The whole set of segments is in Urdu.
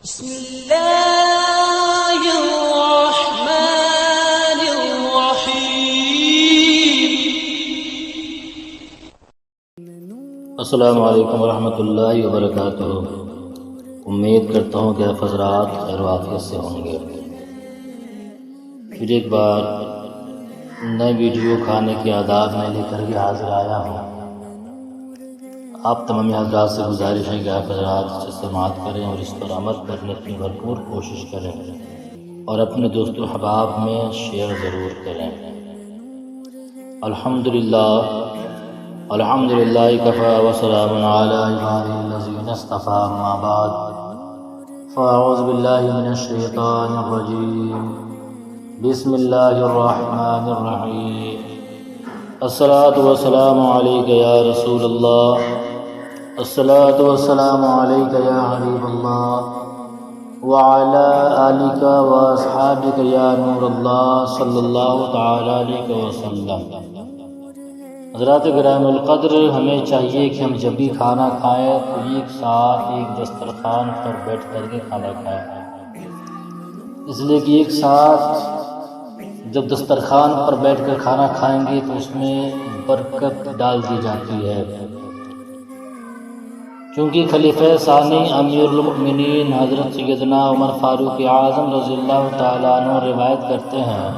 بسم اللہ الرحمن الرحیم۔ السلام علیکم ورحمۃ اللہ وبرکاتہ۔ امید کرتا ہوں کہ آپ حضرات خیر و عافیت سے ہوں گے۔ پھر ایک بار نئے ویڈیو کھانے کے آداب میں لے کر کے حاضر آیا ہوں۔ آپ تمام حضرات سے گزارش ہے کہ آپ حضرات اس سے سماعت کریں اور اس پر عمل کرنے کی بھرپور کوشش کریں اور اپنے دوست و احباب میں شیئر ضرور کریں۔ الحمدللہ کفا وسلام علی عبادہ الذین اصطفی، اما بعد فاعوذ باللہ من الشیطان الرجیم، بسم اللہ الرحمن الرحیم۔ الصلاۃ والسلام علیک یا رسول اللہ، الصلاۃ والسلام علیک یا حبیب اللہ، وعلی آلک واصحابک یا نور اللہ، صلی اللہ تعالی علیہ وسلم۔ حضرات گرامی القدر، ہمیں چاہیے کہ ہم جب بھی کھانا کھائیں تو ایک ساتھ ایک دسترخوان پر بیٹھ کر کے کھانا کھائیں، اس لیے کہ ایک ساتھ جب دسترخوان پر بیٹھ کر کھانا کھائیں گے تو اس میں برکت ڈال دی جاتی ہے، کیونکہ خلیفہ ثانی امیر المؤمنین حضرت سیدنا عمر فاروق اعظم رضی اللہ تعالیٰ عنہ روایت کرتے ہیں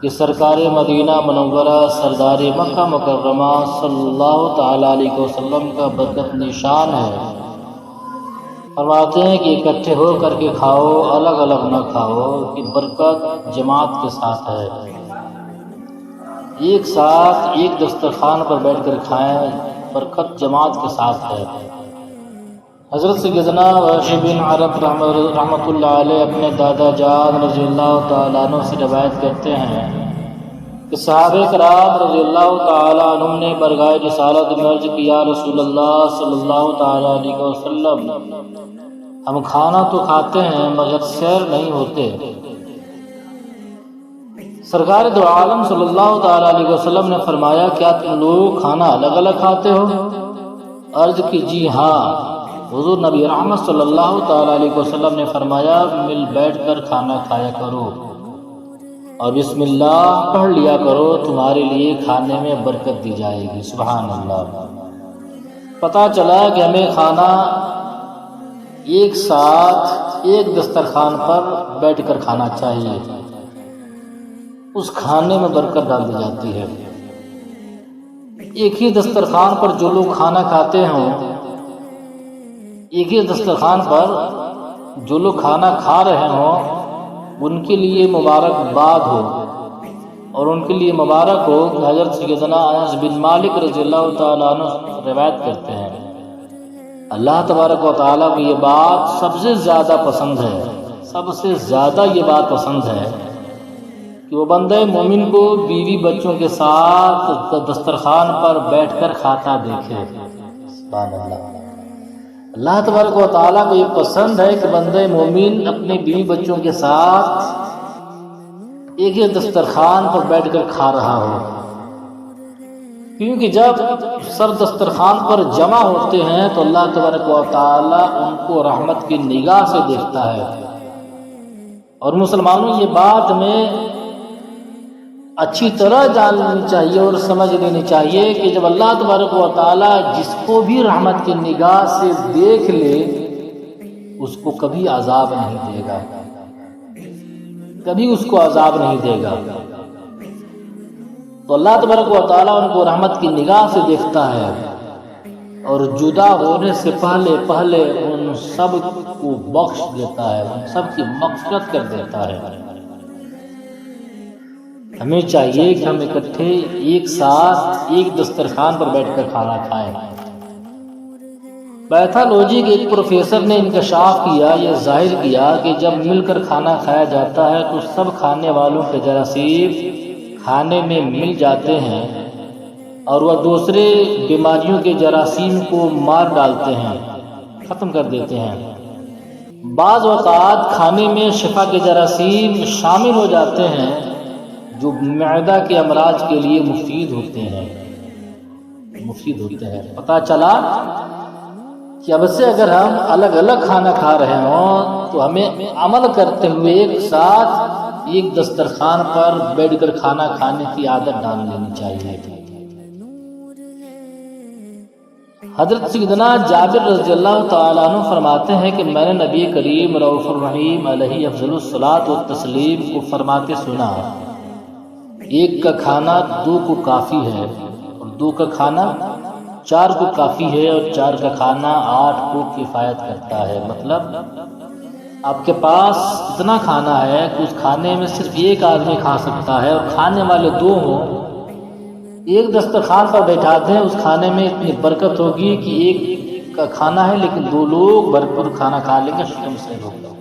کہ سرکار مدینہ منورہ سردار مکہ مکرمہ صلی اللہ تعالیٰ علیہ وسلم کا برکت نشان ہے۔ فرماتے ہیں کہ اکٹھے ہو کر کے کھاؤ، الگ الگ نہ کھاؤ، کہ برکت جماعت کے ساتھ ہے۔ ایک ساتھ ایک دسترخوان پر بیٹھ کر کھائیں، برکت جماعت کے ساتھ ہے۔ حضرت سیدنا وحشی بن عرب رحمۃ اللہ علیہ اپنے دادا جان رضی اللہ تعالیٰ عنہ سے روایت کرتے ہیں کہ صحابہ کرام رضی اللہ تعالیٰ عنہ نے برگاہ رسالت میں عرض کیا، رسول اللہ صلی اللہ تعالیٰ علیہ وسلم، ہم کھانا تو کھاتے ہیں مگر سیر نہیں ہوتے۔ سرکار دو عالم صلی اللہ تعالیٰ علیہ وسلم نے فرمایا، کیا تم لوگ کھانا الگ الگ کھاتے ہو؟ عرض کی جی ہاں۔ حضور نبی رحمت صلی اللہ تعالیٰ علیہ وسلم نے فرمایا، مل بیٹھ کر کھانا کھایا کرو اور بسم اللہ پڑھ لیا کرو، تمہارے لیے کھانے میں برکت دی جائے گی۔ سبحان اللہ۔ پتہ چلا کہ ہمیں کھانا ایک ساتھ ایک دسترخوان پر بیٹھ کر کھانا چاہیے، اس کھانے میں برکت ڈال دی جاتی ہے۔ ایک ہی دسترخوان پر جو لوگ کھانا کھاتے ہوں، ایک ہی دسترخوان پر جو لوگ کھانا کھا رہے ہوں، ان کے لیے مبارکباد ہو، اور ان کے لیے مبارک ہو کہ حضرت سیدنا انس بن مالک رضی اللہ تعالیٰ عنہ روایت کرتے ہیں، اللہ تبارک و تعالیٰ کو یہ بات سب سے زیادہ پسند ہے، سب سے زیادہ یہ بات پسند ہے کہ وہ بندہ مومن کو بیوی بچوں کے ساتھ دسترخوان پر بیٹھ کر کھاتا دیکھے۔ سبحان اللہ۔ اللہ تبارک و تعالیٰ کو یہ پسند ہے کہ بندہ مومن اپنے بیوی بچوں کے ساتھ ایک ہی دسترخوان پر بیٹھ کر کھا رہا ہو، کیونکہ جب سر دسترخوان پر جمع ہوتے ہیں تو اللہ تبارک و تعالیٰ ان کو رحمت کی نگاہ سے دیکھتا ہے۔ اور مسلمانوں یہ بات ہمیں اچھی طرح جان لینی چاہیے اور سمجھ لینی چاہیے کہ جب اللہ تبارک و تعالیٰ جس کو بھی رحمت کی نگاہ سے دیکھ لے، اس کو کبھی عذاب نہیں دے گا، کبھی اس کو عذاب نہیں دے گا۔ تو اللہ تبارک و تعالیٰ ان کو رحمت کی نگاہ سے دیکھتا ہے اور جدا ہونے سے پہلے ان سب کو بخش دیتا ہے، ان سب کی مغفرت کر دیتا ہے۔ ہمیں چاہیے کہ ہم اکٹھے ایک ساتھ ایک دسترخوان پر بیٹھ کر کھانا کھائیں۔ پیتھالوجی کے ایک پروفیسر نے انکشاف کیا، یہ ظاہر کیا کہ جب مل کر کھانا کھایا جاتا ہے تو سب کھانے والوں کے جراثیم کھانے میں مل جاتے ہیں اور وہ دوسرے بیماریوں کے جراثیم کو مار ڈالتے ہیں، ختم کر دیتے ہیں۔ بعض اوقات کھانے میں شفا کے جراثیم شامل ہو جاتے ہیں جو معدہ کے امراض کے لیے مفید ہوتے ہیں۔ پتہ چلا کہ اب سے اگر ہم الگ الگ کھانا کھا رہے ہوں تو ہمیں عمل کرتے ہوئے ایک ساتھ ایک دسترخوان پر بیٹھ کر کھانا کھانے کی عادت ڈال لینی چاہیے۔ حضرت سیدنا جابر رضی اللہ تعالیٰ عنہ فرماتے ہیں کہ میں نے نبی کریم رؤوف الرحیم علیہ افضل الصلاۃ والتسلیم کو فرماتے سنا، ایک کا کھانا دو کو کافی ہے، اور دو کا کھانا چار کو کافی ہے، اور چار کا کھانا 8 کو کفایت کرتا ہے۔ مطلب آپ کے پاس اتنا کھانا ہے کہ اس کھانے میں صرف ایک آدمی کھا سکتا ہے، اور کھانے والے 2 ہوں، ایک دسترخوان پر بیٹھا دیں، اس کھانے میں اتنی برکت ہوگی کہ ایک کا کھانا ہے لیکن 2 لوگ بھرپور کھانا کھا لیں گے، شکم سے ہوگا۔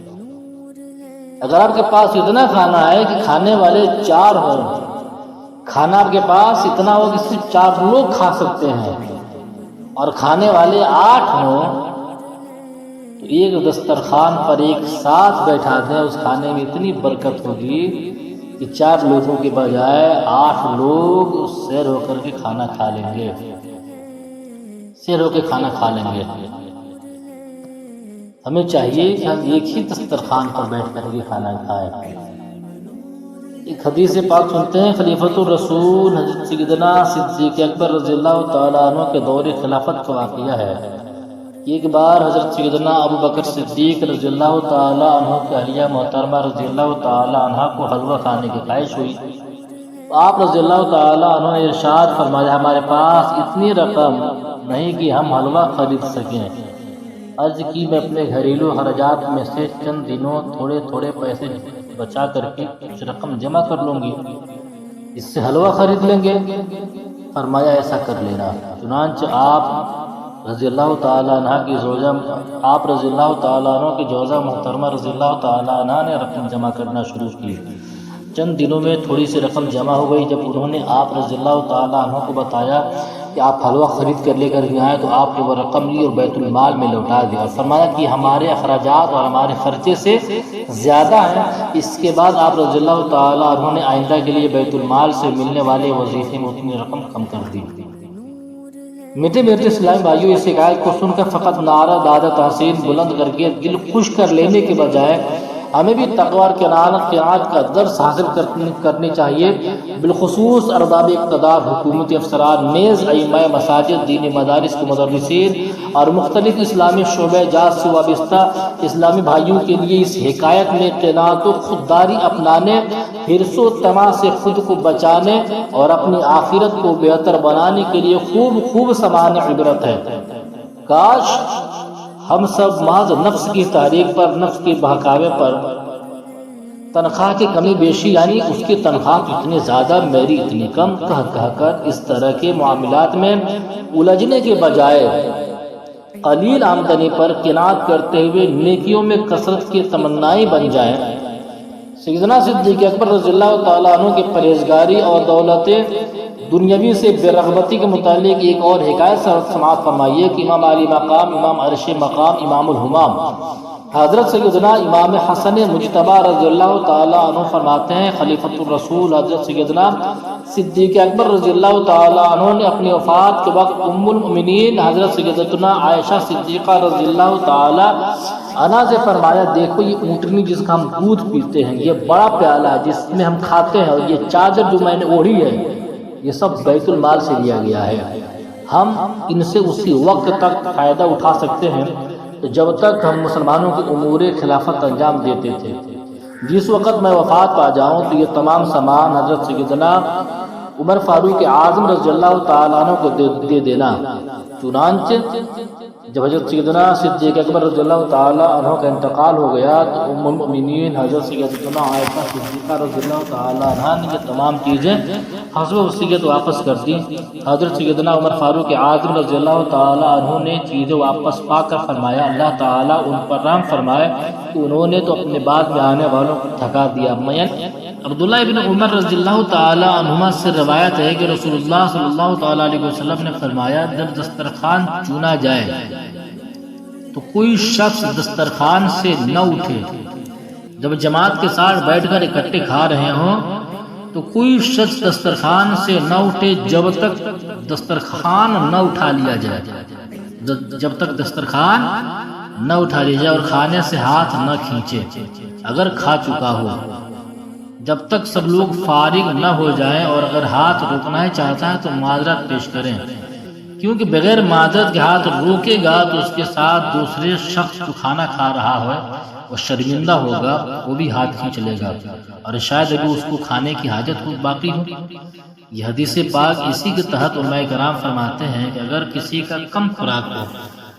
اگر آپ کے پاس اتنا کھانا ہے کہ کھانے والے 4 ہوں، کھانا آپ کے پاس اتنا ہو کہ صرف 4 لوگ کھا سکتے ہیں، اور کھانے والے 8 ہوں، تو ایک دسترخوان پر ایک ساتھ بیٹھا دیں، اس کھانے میں اتنی برکت ہوگی کہ 4 لوگوں کے بجائے 8 لوگ سیر ہو کر کے کھانا کھا لیں گے، سیر ہو کے کھانا کھا لیں گے۔ ہمیں چاہیے کہ ہم ایک ہی دسترخوان پر بیٹھ کر کے کھانا کھائیں۔ ایک حدیث پاک سنتے ہیں، خلیفۃ الرسول حضرت سیدنا صدیق اکبر رضی اللہ تعالیٰ عنہ کے دور خلافت کا واقعہ ہے۔ ایک بار حضرت سیدنا ابو بکر صدیق رضی اللہ تعالیٰ عنہ کی اہلیہ محترمہ رضی اللہ تعالیٰ عنہ کو حلوہ کھانے کی خواہش ہوئی، آپ رضی اللہ تعالیٰ عنہ نے ارشاد فرمایا، ہمارے پاس اتنی رقم نہیں کہ ہم حلوہ خرید سکیں۔ عرض کی، میں اپنے گھریلو خرچات میں سے چند دنوں تھوڑے تھوڑے پیسے بچا کر کے کچھ رقم جمع کر لوں گی، اس سے حلوہ خرید لیں گے۔ فرمایا ایسا کر لینا۔ چنانچہ آپ رضی اللہ تعالیٰ عنہ کی زوجہ آپ رضی اللہ تعالیٰ عنہ کی زوجہ محترمہ رضی اللہ تعالیٰ عنہ نے رقم جمع کرنا شروع کی۔ چند دنوں میں تھوڑی سی رقم جمع ہو گئی۔ جب انہوں نے آپ رضی اللہ تعالیٰ عنہ کو بتایا کہ آپ حلوہ خرید کر لے کر کے آئے، تو آپ نے وہ رقم لی اور بیت المال میں لوٹا دیا، اور فرمایا کہ ہمارے اخراجات اور ہمارے خرچے سے زیادہ ہیں۔ اس کے بعد آپ رضی اللہ تعالیٰ عنہ نے آئندہ کے لیے بیت المال سے ملنے والے وظیفے میں اتنی رقم کم کر دی۔ میٹھے میٹھے اسلامی بھائیوں، اس حکایت کو سن کر فقط نعرہ داد تحسین بلند کر کے دل خوش کر لینے کے بجائے ہمیں بھی تقوی اور قناعت کا درس حاصل کرنی چاہیے۔ بالخصوص ارباب اقتدار، حکومتی افسران، نیز ائمہ مساجد، دینی مدارس کے مدرسین اور مختلف اسلامی شعبہ جات سے وابستہ اسلامی بھائیوں کے لیے اس حکایت میں قناعت و خودداری اپنانے، حرص و طمع سے خود کو بچانے اور اپنی آخرت کو بہتر بنانے کے لیے خوب سماع عبرت ہے۔ کاش ہم سب محض نفس کی تحریک پر، نفس کے بہکاوے پر، تنخواہ کی کمی بیشی یعنی اس کی تنخواہ اتنی زیادہ میری اتنی کم کہہ کر اس طرح کے معاملات میں الجھنے کے بجائے قلیل آمدنی پر قناعت کرتے ہوئے نیکیوں میں کثرت کی تمنائی بن جائیں۔ سیدنا صدیق اکبر رضی اللہ تعالیٰ عنہ کی پرہیزگاری اور دولت دنیاوی سے بے رغبتی کے متعلق ایک اور حکایت سماعت فرمائیے کہ امام علی مقام، امام عرش مقام، امام الہمام حضرت سیدنا امام حسن مجتبی رضی اللہ تعالیٰ عنہ فرماتے ہیں، خلیفۃ الرسول حضرت سیدنا صدیق اکبر رضی اللہ تعالیٰ عنہ نے اپنی وفات کے وقت ام المؤمنین حضرت سیدتنا عائشہ صدیقہ رضی اللہ تعالیٰ عنہ سے فرمایا، دیکھو یہ اونٹنی جس کا ہم دودھ پیتے ہیں، یہ بڑا پیالہ ہے جس میں ہم کھاتے ہیں، اور یہ چادر جو میں نے اوڑھی ہے، یہ سب بیت المال سے لیا گیا ہے۔ ہم ان سے اسی وقت تک فائدہ اٹھا سکتے ہیں جب تک ہم مسلمانوں کے امور خلافت انجام دیتے تھے۔ جس وقت میں وفات پا جاؤں تو یہ تمام سامان حضرت سیدنا عمر فاروق اعظم رضی اللہ تعالیٰ عنہ کو دے دینا۔ چنانچہ جب حضرت سیدنا صدیق اکبر رضی اللہ تعالیٰ عنہ کا انتقال ہو گیا تو ام المؤمنین حضرت سیدنا عائشہ صدیقہ رضی اللہ تعالیٰ عنہ نے یہ تمام چیزیں حسب وصیت واپس کر دی۔ حضرت سیدنا عمر فاروق اعظم رضی اللہ تعالیٰ عنہ نے چیزیں واپس پا کر فرمایا، اللہ تعالیٰ ان پر رحم فرمائے کہ انہوں نے تو اپنے بعد میں آنے والوں کو تھکا دیا۔ عبداللہ ابن عمر رضی اللہ تعالیٰ عنہما سے روایت ہے کہ رسول اللہ صلی اللہ تعالیٰ علیہ وسلم نے فرمایا، جب دسترخوان چنا جائے تو کوئی شخص دسترخوان سے نہ اٹھے۔ جب جماعت کے ساتھ بیٹھ کر اکٹھے کھا رہے ہوں تو کوئی شخص دسترخوان سے نہ اٹھے جب تک دسترخوان نہ اٹھا لیا جائے۔ جب تک دسترخوان نہ اٹھا لیا جائے اور کھانے سے ہاتھ نہ کھینچے اگر کھا چکا ہو، جب تک سب لوگ فارغ نہ ہو جائیں، اور اگر ہاتھ روکنا ہی چاہتا ہے تو معذرت پیش کریں، کیونکہ بغیر معذرت کے ہاتھ روکے گا تو اس کے ساتھ دوسرے شخص جو کھانا کھا رہا ہے وہ شرمندہ ہوگا، وہ بھی ہاتھ کھینچ لے گا اور شاید ابھی اس کو کھانے کی حاجت خود باقی ہو۔ یہ حدیث پاک اسی کے تحت علماء کرام فرماتے ہیں کہ اگر کسی کا کم خوراک ہو،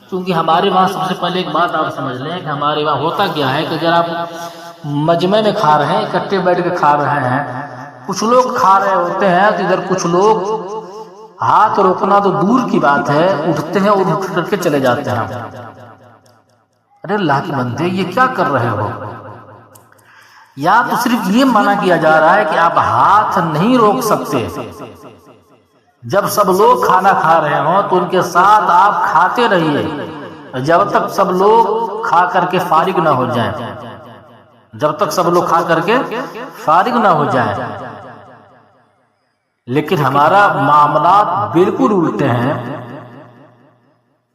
کیونکہ ہمارے وہاں سب سے پہلے ایک بات آپ سمجھ لیں کہ ہمارے وہاں ہوتا کیا ہے کہ اگر آپ مجمع میں کھا رہے ہیں، اکٹھے بیٹھ کے کھا رہے ہیں، کچھ لوگ کھا رہے ہوتے ہیں تو ادھر کچھ لوگ ہاتھ روکنا تو دور کی بات ہے، اٹھتے ہیں اور اٹھ کر کے چلے جاتے ہیں۔ ارے اللہ کے بندے، یہ کیا کر رہے ہو؟ یا تو صرف یہ منع کیا جا رہا ہے کہ آپ ہاتھ نہیں روک سکتے، جب سب لوگ کھانا کھا رہے ہوں تو ان کے ساتھ آپ کھاتے رہیے جب تک سب لوگ کھا کر کے فارغ نہ ہو جائیں، جب تک سب لوگ کھا کر کے فارغ نہ ہو جائیں۔ لیکن ہمارا معاملات بالکل الٹے ہیں،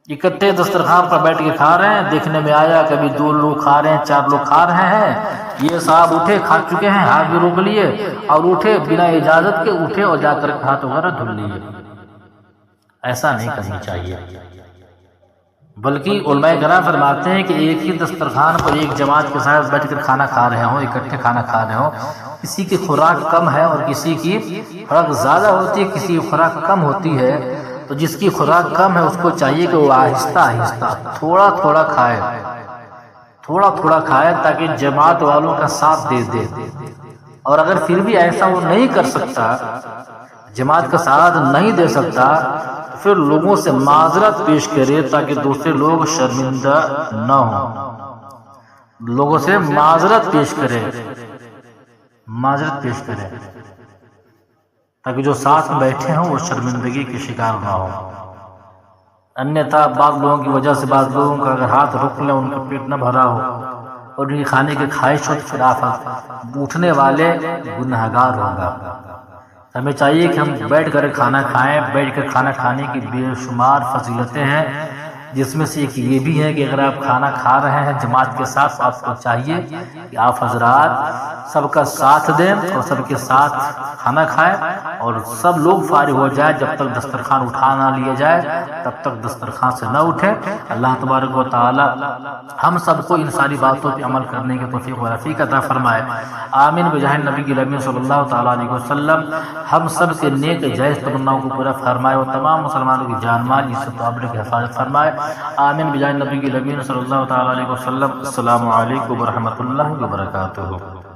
اکٹھے دسترخوان پر بیٹھ کے کھا رہے ہیں، دیکھنے میں آیا کبھی 2 لوگ کھا رہے ہیں، 4 لوگ کھا رہے ہیں، یہ صاحب اٹھے، کھا چکے ہیں، ہاتھ بھی روک لیے اور اٹھے بنا اجازت کے، اٹھے اور جا کر ہاتھ وغیرہ دھل لیے۔ ایسا نہیں کرنا چاہیے، بلکہ علماء کرام فرماتے ہیں کہ ایک ہی دسترخوان پر ایک جماعت کے ساتھ بیٹھ کر کھانا کھا رہے ہوں، اکٹھے کھانا کھا رہے ہوں، کسی کی خوراک کم ہے اور کسی کی خوراک زیادہ ہوتی ہے، کسی کی خوراک کم ہوتی ہے، تو جس کی خوراک کم ہے اس کو چاہیے کہ وہ آہستہ آہستہ تھوڑا تھوڑا کھائے، تھوڑا تھوڑا کھائے تاکہ جماعت والوں کا ساتھ دے دے۔ اور اگر پھر بھی ایسا وہ نہیں کر سکتا، جماعت کا ساتھ نہیں دے سکتا، پھر لوگوں سے معذرت پیش کرے تاکہ دوسرے لوگ شرمندہ نہ ہوں، لوگوں سے معذرت پیش کرے، معذرت پیش کرے تاکہ جو ساتھ میں بیٹھے ہوں وہ شرمندگی کے شکار نہ ہوں۔ انیتھا بعض لوگوں کی وجہ سے بعض لوگوں کا اگر ہاتھ روک لیں، ان کا پیٹ نہ بھرا ہو اور ان کی کھانے کی خواہش ہو، پھر آپ اٹھنے والے گنہگار ہوں گا۔ ہمیں چاہیے کہ ہم بیٹھ کر کھانا کھائیں، بیٹھ کر کھانا کھانے کی بے شمار فضیلتیں ہیں، جس میں سے ایک یہ بھی ہے کہ اگر آپ کھانا کھا رہے ہیں جماعت کے ساتھ، آپ کو چاہیے کہ آپ حضرات سب کا ساتھ دیں اور سب کے ساتھ کھانا کھائیں، اور سب لوگ فارغ ہو جائے، جب تک دسترخوان اٹھا نہ لیا جائے تب تک دسترخوان سے نہ اٹھے۔ اللہ تبارک و تعالی ہم سب کو ان ساری باتوں پہ عمل کرنے کی توفیق و رفیق عطا فرمائے، آمین بجاہ نبی الامین صلی اللہ تعالی علیہ وسلم۔ ہم سب کے نیک جائز تمناؤں کو پورا فرمائے اور تمام مسلمانوں کی جان مال عزت و آبرو کی حفاظت فرمائے، آمین بجاہ نبی الامین صلی اللہ تعالی علیہ وسلم۔ السلام علیکم ورحمۃ اللہ وبرکاتہ۔